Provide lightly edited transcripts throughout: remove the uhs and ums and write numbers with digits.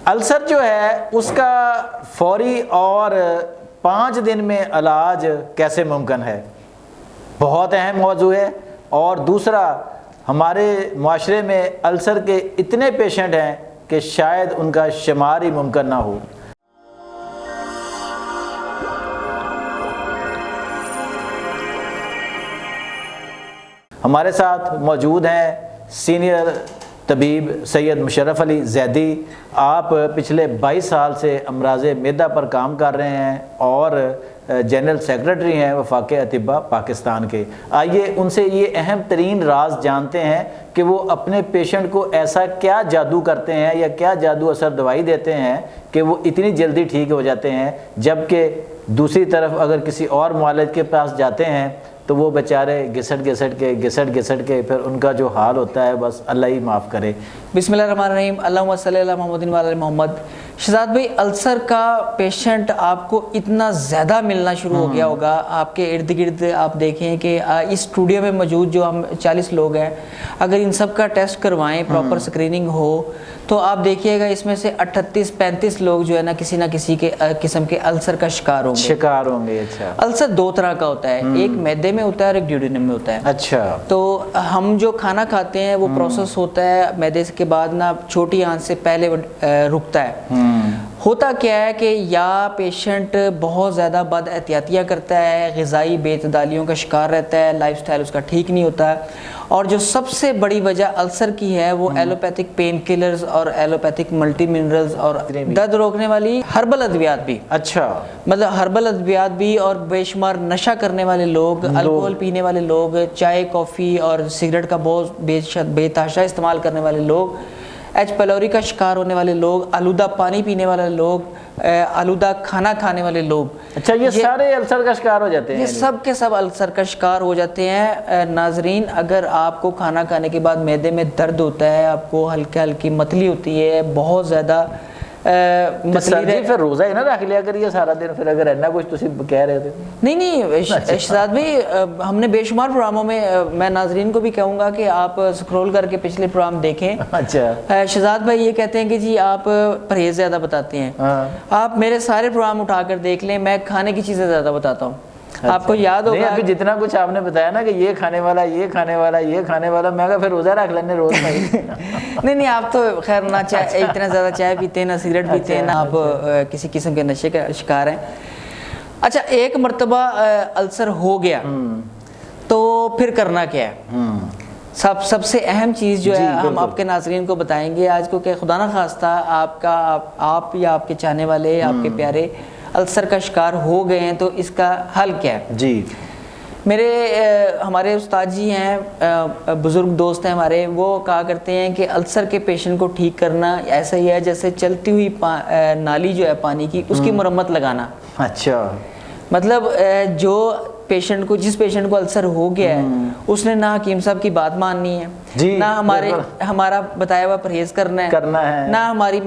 السر جو ہے اس کا فوری اور 5 دن میں علاج کیسے ممکن ہے، بہت اہم موضوع ہے۔ اور دوسرا، ہمارے معاشرے میں السر کے اتنے پیشنٹ ہیں کہ شاید ان کا شمار ہی ممکن نہ ہو۔ ہمارے ساتھ موجود ہیں سینئر طبیب سید مشرف علی زیدی۔ آپ پچھلے 22 سال سے امراض معدہ پر کام کر رہے ہیں اور جنرل سیکرٹری ہیں وفاق اطباء پاکستان کے۔ آئیے ان سے یہ اہم ترین راز جانتے ہیں کہ وہ اپنے پیشنٹ کو ایسا کیا جادو کرتے ہیں یا کیا جادو اثر دوائی دیتے ہیں کہ وہ اتنی جلدی ٹھیک ہو جاتے ہیں، جبکہ دوسری طرف اگر کسی اور معالج کے پاس جاتے ہیں تو وہ بیچارے گھسٹ کے پھر ان کا جو حال ہوتا ہے بس اللہ ہی معاف کرے۔ بسم اللہ الرحمن الرحیم، اللہم صلی اللہ محمد و علی محمد۔ شہزاد بھائی، السر کا پیشنٹ آپ کو اتنا زیادہ ملنا شروع ہو گیا ہوگا، آپ کے ارد گرد آپ دیکھیں کہ اس اسٹوڈیو میں موجود جو ہم 40 لوگ ہیں، اگر ان سب کا ٹیسٹ کروائیں، پراپر اسکریننگ ہو، تو آپ دیکھیے گا اس میں سے 38-35 لوگ جو ہے نا کسی نہ کسی کے قسم کے السر کا شکار ہوں گے۔ اچھا، السر 2 طرح کا ہوتا ہے، ایک معدے میں ہوتا ہے اور ایک ڈیوڈینم میں ہوتا ہے۔ اچھا، تو ہم جو کھانا کھاتے ہیں وہ پروسیس ہوتا ہے معدے کے بعد نا چھوٹی آنت سے پہلے رکتا ہے۔ ہوتا کیا ہے کہ یا پیشنٹ بہت زیادہ بد احتیاطیاں کرتا ہے، غذائی بے اعتدالیوں کا شکار رہتا ہے، لائف سٹائل اس کا ٹھیک نہیں ہوتا ہے، اور جو سب سے بڑی وجہ السر کی ہے وہ ایلوپیتھک پین کلرز اور ایلوپیتھک ملٹی منرلز اور درد روکنے والی ہربل ادویات بھی۔ اچھا، مطلب ہربل ادویات بھی، اور بے شمار نشہ کرنے والے لوگ، الکوہل پینے والے لوگ، چائے کافی اور سگریٹ کا بہت بے تحاشا استعمال کرنے والے لوگ، ایچ پیلوری کا شکار ہونے والے لوگ، آلودہ پانی پینے والے لوگ، آلودہ کھانا کھانے والے لوگ۔ اچھا، یہ سارے السر کا شکار ہو جاتے ہیں؟ یہ سب کے سب السر کا شکار ہو جاتے ہیں۔ ناظرین، اگر آپ کو کھانا کھانے کے بعد معدے میں درد ہوتا ہے، آپ کو ہلکی متلی ہوتی ہے، بہت زیادہ متلی، پھر روزہ ہی نہ رکھ لیا کریے سارا دن، پھر اگر اینا کچھ تسی کہہ رہے تھے۔ نہیں شہزاد بھائی، ہم نے بے شمار پروگراموں میں، میں ناظرین کو بھی کہوں گا کہ آپ سکرول کر کے پچھلے پروگرام دیکھیں۔ اچھا، شہزاد بھائی یہ کہتے ہیں کہ جی آپ پرہیز زیادہ بتاتے ہیں، آپ میرے سارے پروگرام اٹھا کر دیکھ لیں، میں کھانے کی چیزیں زیادہ بتاتا ہوں۔ آپ کو یاد ہوگا ابھی جتنا کچھ آپ نے بتایا نا کہ یہ کھانے والا، یہ کھانے والا، یہ کھانے والا، میں کہا پھر روزہ رکھ لینے روز بھائی۔ نہیں آپ تو خیر نہ چائے اتنا زیادہ چائے پیتے ہیں، نہ سگریٹ پیتے ہیں، نہ آپ کسی قسم کے نشے کا شکار ہیں۔ اچھا، ایک مرتبہ السر ہو گیا تو پھر کرنا کیا ہے؟ سب سے اہم چیز جو ہے ہم آپ کے ناظرین کو بتائیں گے آج کو، کہ خدا نہ خواستہ آپ یا آپ کے چاہنے والے، آپ کے پیارے السر کا شکار ہو گئے ہیں تو اس کا حل کیا ہے؟ جی، ہمارے استاد جی ہیں، بزرگ دوست ہیں ہمارے، وہ کہا کرتے ہیں کہ السر کے پیشنٹ کو ٹھیک کرنا ایسا ہی ہے جیسے چلتی ہوئی نالی جو ہے پانی کی، اس کی مرمت لگانا۔ اچھا، مطلب جس پیشنٹ کو السر ہو گیا ہے اس نے نہ حکیم صاحب کی بات ماننی ہے، نہ ہمارا بتایا ہوا پرہیز کرنا ہے، نہ ہماری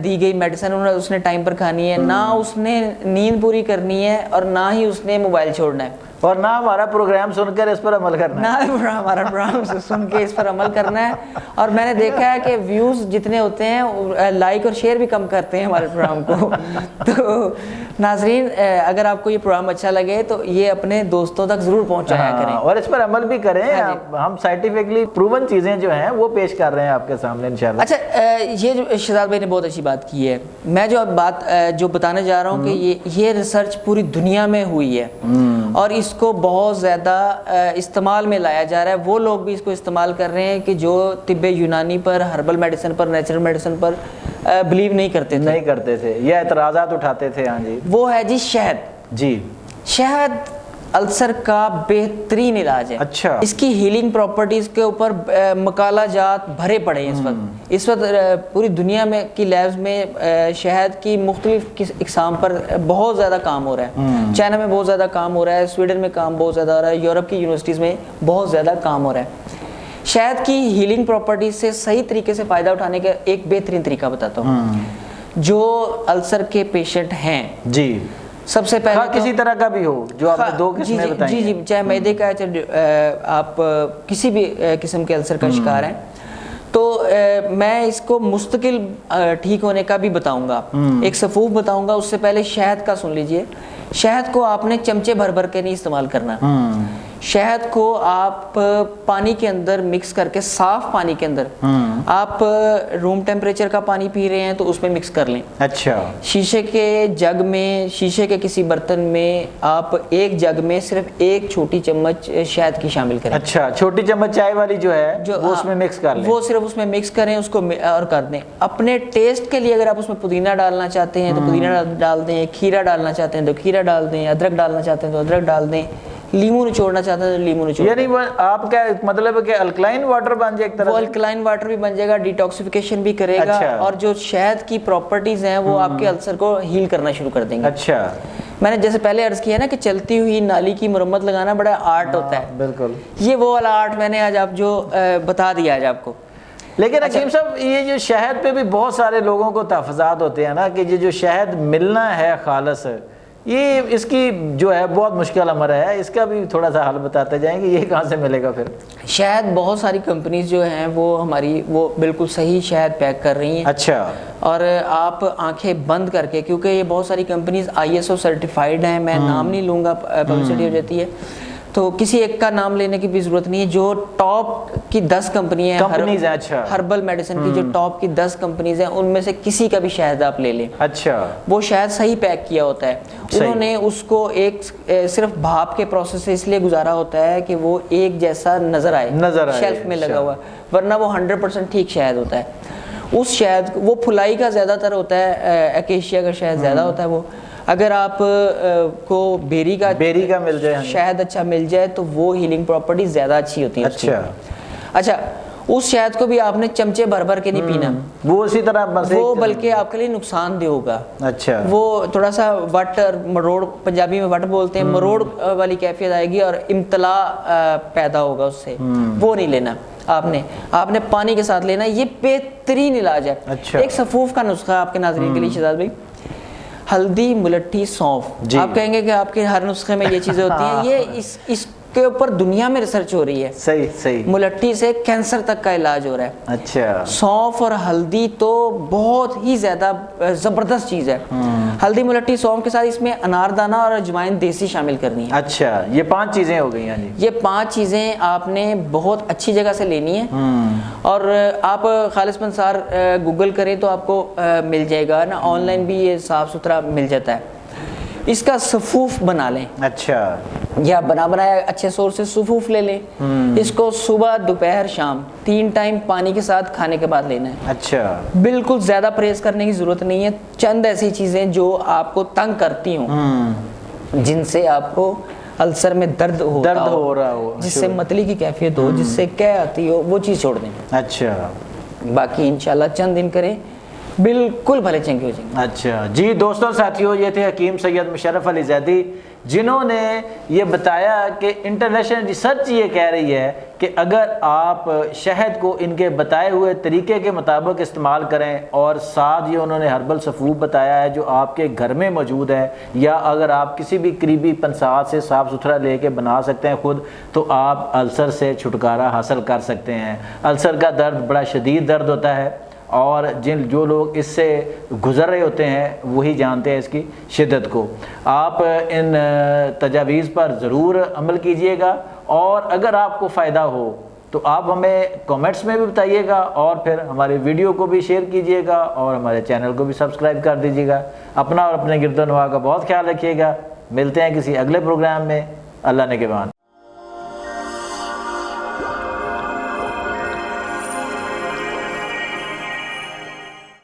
دی گئی میڈیسن اس نے ٹائم پر کھانی ہے، نہ اس نے نیند پوری کرنی ہے، اور نہ ہی اس نے موبائل چھوڑنا ہے، اور نہ ہمارا پروگرام سن کر اس پر عمل کرنا ہے، نہ ہمارا پروگرام سن کے اس پر عمل کرنا ہے۔ اور میں نے دیکھا ہے کہ ویوز جتنے ہوتے ہیں، لائک اور شیئر بھی کم کرتے ہیں ہمارے پروگرام کو۔ تو ناظرین، اگر آپ کو یہ پروگرام اچھا لگے تو یہ اپنے دوستوں تک ضرور پہنچایا کریں اور اس پر عمل بھی کریں۔ ہم سائنٹیفکلی پروون چیزیں جو ہیں وہ پیش کر رہے ہیں آپ کے سامنے انشاءاللہ۔ اچھا، یہ جو شہزاد بھائی نے بہت اچھی بات کی ہے، میں جو بتانے جا رہا ہوں کہ یہ ریسرچ پوری دنیا میں ہوئی ہے اور اس کو بہت زیادہ استعمال میں لایا جا رہا ہے۔ وہ لوگ بھی اس کو استعمال کر رہے ہیں کہ جو طب یونانی پر، ہربل میڈیسن پر، نیچرل میڈیسن پر بلیو نہیں کرتے تھے، یہ اعتراضات اٹھاتے تھے۔ ہاں جی، وہ ہے جی شہد۔ جی، شہد السر کا بہترین علاج ہے۔ اچھا، اس کی ہیلنگ پراپرٹیز کے اوپر مقالہ جات بھرے پڑے ہیں اس وقت پوری دنیا میں کی لیبز میں شہد کی مختلف اقسام پر بہت زیادہ کام ہو رہا ہے۔ چائنا میں بہت زیادہ کام ہو رہا ہے، سویڈن میں کام بہت زیادہ ہو رہا ہے، یورپ کی یونیورسٹیز میں بہت زیادہ کام ہو رہا ہے۔ شہد کی ہیلنگ پراپرٹیز سے صحیح طریقے سے فائدہ اٹھانے کا ایک بہترین طریقہ بتاتا ہوں۔ جو السر کے پیشنٹ ہیں، جی، سب سے پہلے کسی طرح کا بھی ہو، جو آپ نے 2 قسمیں بتائیں، جی، چاہے معدے کا ہے، چاہے آپ کسی بھی قسم کے السر کا شکار ہیں، تو میں اس کو مستقل ٹھیک ہونے کا بھی بتاؤں گا. ایک صفوف بتاؤں گا. اس سے پہلے شہد کا سن لیجئے. شہد کو آپ نے چمچے بھر بھر کے نہیں استعمال کرنا. شہد کو آپ پانی کے اندر مکس کر کے, صاف پانی کے اندر, آپ روم ٹیمپریچر کا پانی پی رہے ہیں تو اس میں مکس کر لیں. اچھا. شیشے کے جگ میں, شیشے کے کسی برتن میں آپ ایک جگ میں صرف ایک چھوٹی چمچ شہد کی شامل کریں. اچھا, چھوٹی چمچ چائے والی جو ہے وہ اس میں مکس کر لیں. وہ صرف اس میں مکس کریں, اس کو اور کر دیں. اپنے ٹیسٹ کے لیے اگر آپ اس میں پودینہ ڈالنا چاہتے ہیں تو پودینہ ڈال دیں, کھیرا ڈالنا چاہتے ہیں تو کھیرا ڈال دیں, ادرک ڈالنا چاہتے ہیں تو ادرک ڈال دیں, لیمو نچوڑنا چاہتے ہیں تو لیمو نچوڑ. یعنی آپ کا مطلب ہے کہ الکلائن واٹر بن جائے ایک طرح سے؟ وہ الکلائن واٹر بھی بن جائے گا, ڈیٹاکسیفیکیشن بھی کرے گا, اور جو شہد کی پراپرٹیز ہیں وہ آپ کے السر کو ہیل کرنا شروع کر دیں گے. اچھا. میں نے جیسے پہلے عرض کیا نا کہ چلتی ہوئی نالی کی مرمت لگانا بڑا آرٹ ہوتا ہے. بالکل. یہ وہ والا آرٹ میں نے آج آپ جو بتا دیا آج آپ کو. لیکن حکیم صاحب یہ جو شہد پہ بھی بہت سارے لوگوں کو تحفظات ہوتے ہیں نا کہ یہ جو شہد ملنا ہے خالص, یہ اس کی جو ہے بہت مشکل امر ہے, اس کا بھی تھوڑا سا حل بتاتے جائیں کہ یہ کہاں سے ملے گا پھر؟ شہد بہت ساری کمپنیز جو ہیں وہ ہماری وہ بالکل صحیح شہد پیک کر رہی ہیں. اچھا. اور آپ آنکھیں بند کر کے, کیونکہ یہ بہت ساری کمپنیز ISO سرٹیفائیڈ ہیں, میں نام نہیں لوں گا, پبلسٹی ہو جاتی ہے, تو کسی ایک کا نام لینے کی بھی ضرورت نہیں ہے. جو ٹاپ کی 10 کمپنیاں ہیں, اچھا, ہربل میڈیسن کی جو ٹاپ کی 10 کمپنیز ہیں, ان میں سے کسی کا بھی شہد آپ لے لیں. اچھا. وہ شہد صحیح پیک کیا ہوتا ہے. انہوں نے اس کو ایک صرف بھاپ کے پروسیس سے اس لیے گزارا ہوتا ہے کہ وہ ایک جیسا نظر آئے شیلف میں لگا ہوا, ورنہ وہ 100% ٹھیک شہد ہوتا ہے. اس شہد وہ پھلائی کا زیادہ تر ہوتا ہے, ایکیشیا کا شہد زیادہ ہوتا ہے. وہ اگر آپ کو بیری کا مل جائے, شہد اچھا مل جائے تو وہ ہیلنگ پراپرٹی زیادہ اچھی ہوتی ہے. اچھا, اس شہد کو بھی آپ نے چمچے بھر بھر کے نہیں پینا, وہ اسی طرح وہ بلکہ آپ کے لیے نقصان دہ ہوگا. اچھا. وہ تھوڑا سا وٹ مروڑ, پنجابی میں وٹ بولتے ہیں, مروڑ والی کیفیت آئے گی اور امتلا پیدا ہوگا اس سے. وہ نہیں لینا آپ نے پانی کے ساتھ لینا. یہ بہترین علاج ہے. ایک صفوف کا نسخہ آپ کے ناظرین کے لیے شہزاد بھائی, ہلدی, ملٹھی, سونف. آپ کہیں گے کہ آپ کے ہر نسخے میں یہ چیزیں ہوتی ہیں, یہ اس کے اوپر دنیا میں ریسرچ ہو رہی ہے. صحیح. ملٹھی سے کینسر تک کا علاج ہو رہا ہے. اچھا. سونف اور ہلدی تو بہت ہی زیادہ زبردست چیز ہے. ہلدی, ملٹھی, سونف کے ساتھ اس میں اناردانہ اور اجوائن دیسی شامل کرنی ہے. اچھا, یہ 5 چیزیں ہو گئی. یہ 5 چیزیں آپ نے بہت اچھی جگہ سے لینی ہے, اور آپ خالص پنسار گوگل کریں تو آپ کو مل جائے گا نا, آن لائن بھی یہ صاف ستھرا مل جاتا ہے. اس کا صفوف بنا لیں. اچھا. یا بنایا اچھے سورس سے صفوف لے لیں. اس کو صبح, دوپہر, شام 3 ٹائم پانی کے ساتھ کھانے کے بعد لینا ہے. اچھا. بالکل زیادہ پرہیز کرنے کی ضرورت نہیں ہے. چند ایسی چیزیں جو آپ کو تنگ کرتی ہوں, جن سے آپ کو السر میں درد ہو رہا ہو, جس سے متلی کی کیفیت ہو, جس سے کہہ آتی ہو, وہ چیز چھوڑ دیں. اچھا. باقی انشاءاللہ چند دن کریں, بالکل بھلے چنگے ہو جائیں گے. اچھا جی دوستوں ساتھیوں, یہ تھے حکیم سید مشرف علی زیدی, جنہوں نے یہ بتایا کہ انٹرنیشنل ریسرچ یہ کہہ رہی ہے کہ اگر آپ شہد کو ان کے بتائے ہوئے طریقے کے مطابق استعمال کریں, اور ساتھ یہ انہوں نے ہربل صفوف بتایا ہے جو آپ کے گھر میں موجود ہے, یا اگر آپ کسی بھی قریبی پنسات سے صاف ستھرا لے کے بنا سکتے ہیں خود, تو آپ السر سے چھٹکارا حاصل کر سکتے ہیں. السر کا درد بڑا شدید درد ہوتا ہے, اور جو لوگ اس سے گزر رہے ہوتے ہیں وہی جانتے ہیں اس کی شدت کو. آپ ان تجاویز پر ضرور عمل کیجئے گا, اور اگر آپ کو فائدہ ہو تو آپ ہمیں کامنٹس میں بھی بتائیے گا, اور پھر ہمارے ویڈیو کو بھی شیئر کیجئے گا, اور ہمارے چینل کو بھی سبسکرائب کر دیجئے گا. اپنا اور اپنے گرد و نواح کا بہت خیال رکھیے گا. ملتے ہیں کسی اگلے پروگرام میں. اللہ نگہبان.